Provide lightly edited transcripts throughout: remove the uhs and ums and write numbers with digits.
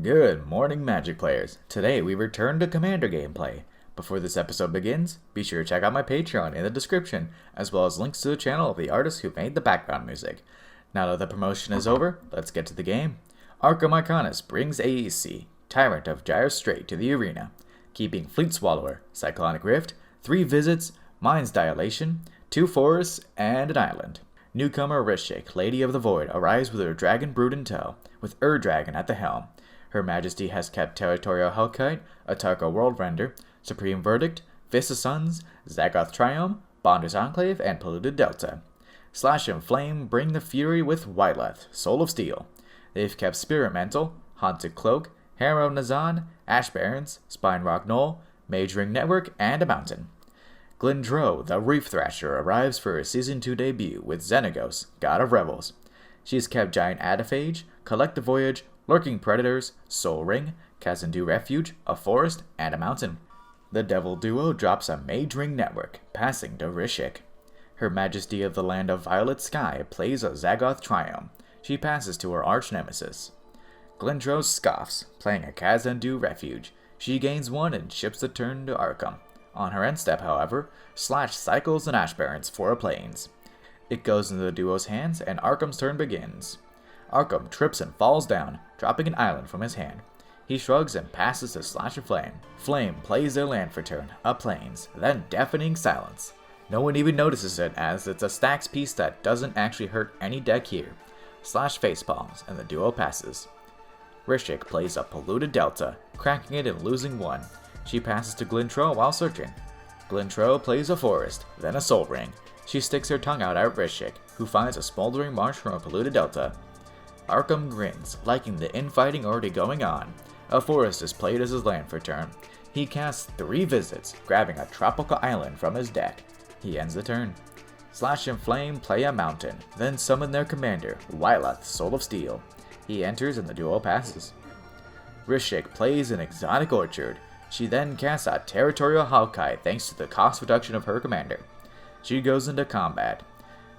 Good morning, Magic players. Today we return to Commander gameplay. Before this episode begins, be sure to check out my Patreon in the description, as well as links to the channel of the artist who made the background music. Now that the promotion is over, let's get to the game. Arkham Arcanus brings Aesi, Tyrant of Gyre Strait, to the arena, keeping Fleet Swallower, Cyclonic Rift, 3 visits, Mind's Dilation, 2 forests, and an island. Newcomer Rishik, Lady of the Void, arrives with her Dragon Brood in tow, with Dragon at the helm. Her Majesty has kept Territorial Hellkite, Atarka World Render, Supreme Verdict, Fist of Suns, Zagoth Triumph, Bonders Enclave, and Polluted Delta. Slash and Flame bring the fury with Wyleth, Soul of Steel. They've kept Spirit Mantle, Haunted Cloak, Harrow Nazan, Ash Barrens, Spine Rock Knoll, Mage Ring Network, and a Mountain. Glindro, the Reef Thrasher, arrives for her Season 2 debut with Xenagos, God of Revels. She's kept Giant Adaphage, Collective Voyage, Lurking Predators, Soul Ring, Kazandu Refuge, a Forest, and a Mountain. The Devil Duo drops a Mage Ring Network, passing to Rishik. Her Majesty of the Land of Violet Sky plays a Zagoth Triumph. She passes to her arch nemesis. Glindro scoffs, playing a Kazandu Refuge. She gains 1 and ships the turn to Arkham. On her end step, however, Slash cycles an Ash Barrens for a Plains. It goes into the duo's hands, and Arkham's turn begins. Arkham trips and falls down, dropping an island from his hand. He shrugs and passes to Slash and Flame. Flame plays their land for turn, a Plains, then deafening silence. No one even notices it, as it's a stacks piece that doesn't actually hurt any deck here. Slash facepalms, and the duo passes. Rishik plays a Polluted Delta, cracking it and losing 1. She passes to Glintro while searching. Glintro plays a Forest, then a Soul Ring. She sticks her tongue out at Rishik, who finds a smoldering marsh from a Polluted Delta. Arkham grins, liking the infighting already going on. A Forest is played as his land for turn. He casts 3 visits, grabbing a tropical island from his deck. He ends the turn. Slash and Flame play a Mountain, then summon their commander, Wyleth, Soul of Steel. He enters and the duo passes. Rishik plays an Exotic Orchard. She then casts a Territorial Hellkite thanks to the cost reduction of her commander. She goes into combat.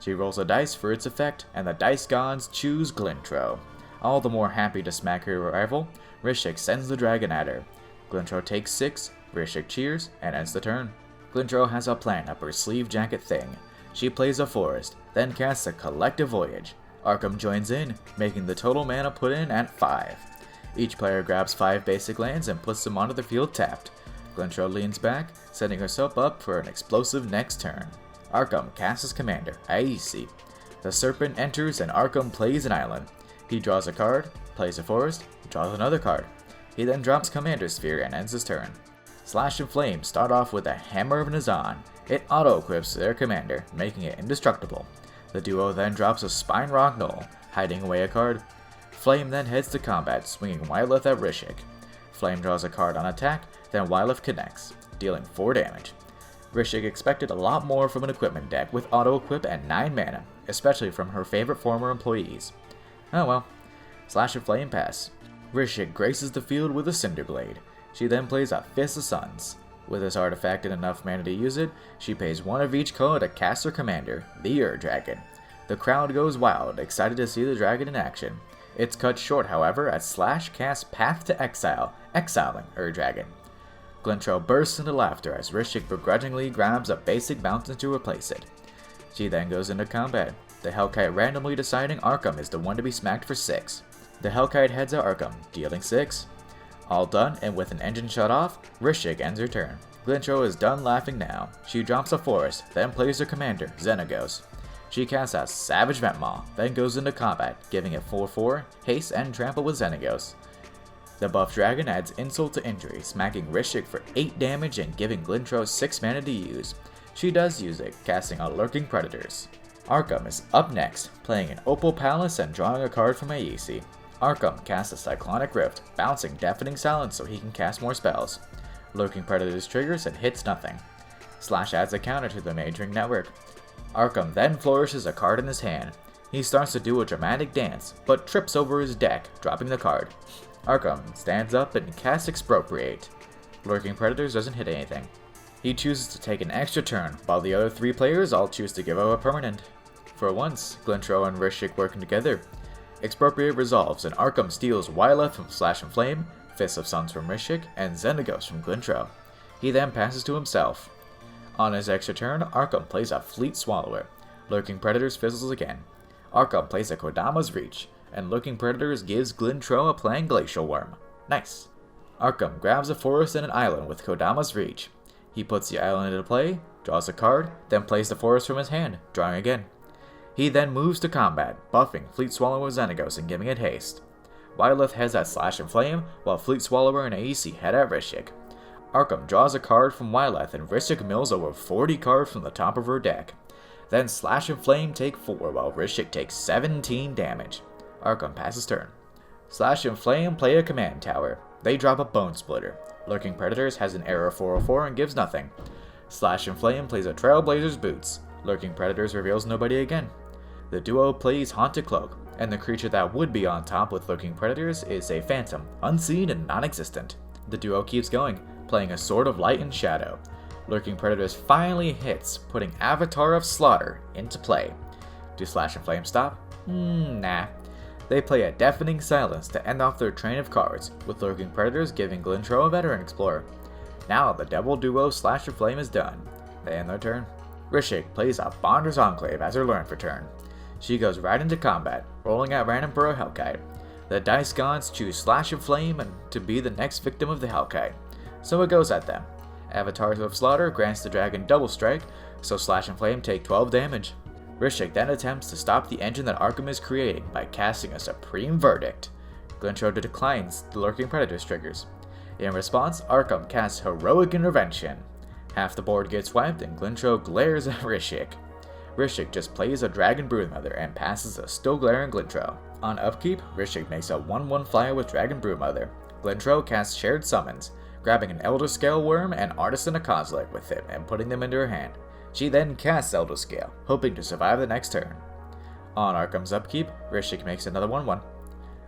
She rolls a dice for its effect, and the dice gods choose Glintro. All the more happy to smack her rival, Rishik sends the dragon at her. Glintro takes 6, Rishik cheers, and ends the turn. Glintro has a plan up her sleeve jacket thing. She plays a Forest, then casts a Collective Voyage. Arkham joins in, making the total mana put in at 5. Each player grabs 5 basic lands and puts them onto the field tapped. Glintro leans back, setting herself up for an explosive next turn. Arkham casts his commander, Aesi. The Serpent enters and Arkham plays an island. He draws a card, plays a Forest, draws another card. He then drops Commander Sphere and ends his turn. Slash and Flame start off with a Hammer of Nazan. It auto-equips their commander, making it indestructible. The duo then drops a Spine Rock Knoll, hiding away a card. Flame then heads to combat, swinging Wyleth at Rishik. Flame draws a card on attack, then Wyleth connects, dealing 4 damage. Rishik expected a lot more from an equipment deck with auto-equip and 9 mana, especially from her favorite former employees. Oh well. Slash and Flame pass. Rishik graces the field with a Cinderblade. She then plays a Fist of Suns. With this artifact and enough mana to use it, she pays 1 of each color to cast her commander, the Dragon. The crowd goes wild, excited to see the dragon in action. It's cut short, however, as Slash casts Path to Exile, exiling Dragon. Glintro bursts into laughter as Rishik begrudgingly grabs a basic mountain to replace it. She then goes into combat, the Hellkite randomly deciding Arkham is the one to be smacked for 6. The Hellkite heads at Arkham, dealing 6. All done, and with an engine shut off, Rishik ends her turn. Glintro is done laughing now. She drops a Forest, then plays her commander, Xenagos. She casts a Savage Ventmaw, then goes into combat, giving it 4/4, haste, and trample with Xenagos. The buff dragon adds insult to injury, smacking Rishik for 8 damage and giving Glintro 6 mana to use. She does use it, casting a Lurking Predators. Arkham is up next, playing an Opal Palace and drawing a card from Aesi. Arkham casts a Cyclonic Rift, bouncing Deafening Silence so he can cast more spells. Lurking Predators triggers and hits nothing. Slash adds a counter to the Mage Ring Network. Arkham then flourishes a card in his hand. He starts to do a dramatic dance, but trips over his deck, dropping the card. Arkham stands up and casts Expropriate. Lurking Predators doesn't hit anything. He chooses to take an extra turn, while the other 3 players all choose to give up a permanent. For once, Glintro and Rishik working together. Expropriate resolves and Arkham steals Wyleth from Slash and Flame, Fist of Suns from Rishik, and Xenagos from Glintro. He then passes to himself. On his extra turn, Arkham plays a Fleet Swallower. Lurking Predators fizzles again. Arkham plays a Kodama's Reach, and Lurking Predators gives Glintro a playing Glacial Worm. Nice. Arkham grabs a forest and an island with Kodama's Reach. He puts the island into play, draws a card, then plays the forest from his hand, drawing again. He then moves to combat, buffing Fleet Swallower Xenagos and giving it haste. Wyleth heads at Slash and Flame, while Fleet Swallower and Aesi head at Rishik. Arkham draws a card from Wyleth and Rishik mills over 40 cards from the top of her deck. Then Slash and Flame take 4 while Rishik takes 17 damage. Arkham passes turn. Slash and Flame play a command tower. They drop a Bone Splitter. Lurking Predators has an error 404 and gives nothing. Slash and Flame plays a Trailblazer's Boots. Lurking Predators reveals nobody again. The duo plays Haunted Cloak, and the creature that would be on top with Lurking Predators is a Phantom, unseen and non-existent. The duo keeps going, playing a Sword of Light and Shadow. Lurking Predators finally hits, putting Avatar of Slaughter into play. Do Slash and Flame stop? Nah. They play a Deafening Silence to end off their train of cards, with Lurking Predators giving Glintro a Veteran Explorer. Now the double duo Slash and Flame is done. They end their turn. Rishik plays a Bonder's Enclave as her learn for turn. She goes right into combat, rolling at random for a Hellkite. The Dice Gods choose Slash and Flame to be the next victim of the Hellkite, so it goes at them. Avatars of Slaughter grants the dragon double strike, so Slash and Flame take 12 damage. Rishik then attempts to stop the engine that Arkham is creating by casting a Supreme Verdict. Glintro declines the Lurking Predator's triggers. In response, Arkham casts Heroic Intervention. Half the board gets wiped and Glintro glares at Rishik. Rishik just plays a Dragon Broodmother and passes a still glaring Glintro. On upkeep, Rishik makes a 1/1 flyer with Dragon Broodmother. Glintro casts Shared Summons, grabbing an Elder Scale Worm and Artisan of Kozilek with it and putting them into her hand. She then casts Elder Scale, hoping to survive the next turn. On Arkham's upkeep, Rishik makes another 1/1.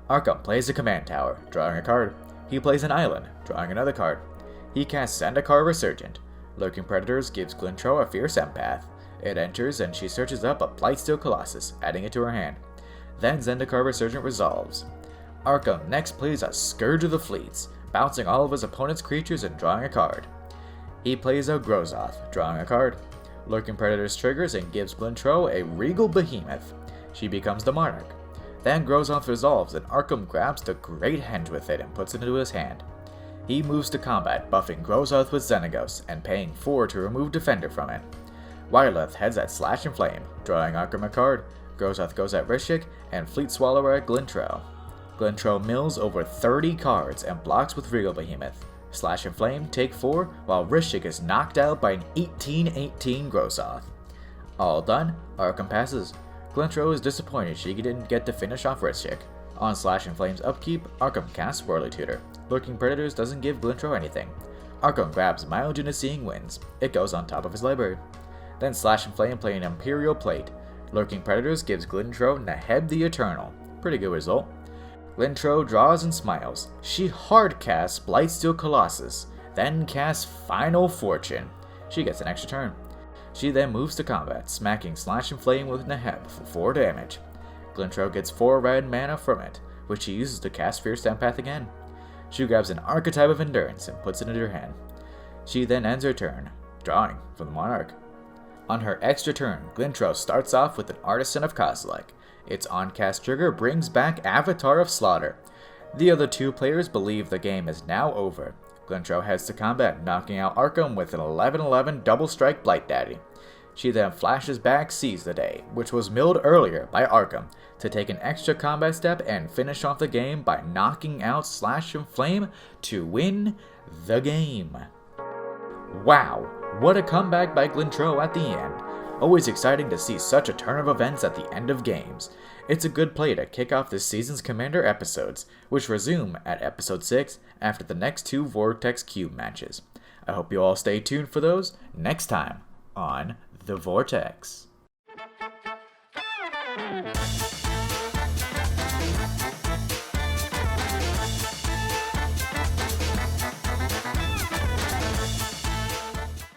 Arkham plays a Command Tower, drawing a card. He plays an island, drawing another card. He casts Zendikar Resurgent. Lurking Predators gives Glintro a Fierce Empath. It enters and she searches up a Blightsteel Colossus, adding it to her hand. Then Zendikar Resurgent resolves. Arkham next plays a Scourge of the Fleets, bouncing all of his opponent's creatures and drawing a card. He plays a Grozoth, drawing a card. Lurking Predators triggers and gives Glintro a Regal Behemoth. She becomes the Monarch. Then Grozoth resolves and Arkham grabs the Great Henge with it and puts it into his hand. He moves to combat, buffing Grozoth with Xenagos and paying 4 to remove Defender from it. Wyleth heads at Slash and Flame, drawing Arkham a card. Grozoth goes at Rishik and Fleet Swallower at Glintro. Glintro mills over 30 cards and blocks with Regal Behemoth. Slash and Flame take 4, while Rishik is knocked out by an 18/18 Grozoth. All done, Arkham passes. Glintro is disappointed she didn't get to finish off Rishik. On Slash and Flame's upkeep, Arkham casts Whirly Tutor. Lurking Predators doesn't give Glintro anything. Arkham grabs Myogena Seeing Winds. It goes on top of his library. Then Slash and Flame play an Imperial Plate. Lurking Predators gives Glintro Neheb the Eternal. Pretty good result. Glintro draws and smiles. She hard casts Blightsteel Colossus, then casts Final Fortune. She gets an extra turn. She then moves to combat, smacking Slash and Flame with Neheb for 4 damage. Glintro gets 4 red mana from it, which she uses to cast Fierce Empath again. She grabs an Archetype of Endurance and puts it into her hand. She then ends her turn, drawing from the Monarch. On her extra turn, Glintro starts off with an Artisan of Kozilek. Its on-cast trigger brings back Avatar of Slaughter. The other 2 players believe the game is now over. Glintro heads to combat, knocking out Arkham with an 11/11 Double Strike Blight Daddy. She then flashes back Seize the Day, which was milled earlier by Arkham, to take an extra combat step and finish off the game by knocking out Slash and Flame to win the game. Wow, what a comeback by Glintro at the end. Always exciting to see such a turn of events at the end of games. It's a good play to kick off this season's Commander episodes, which resume at episode 6 after the next 2 Vortex Cube matches. I hope you all stay tuned for those next time on The Vortex.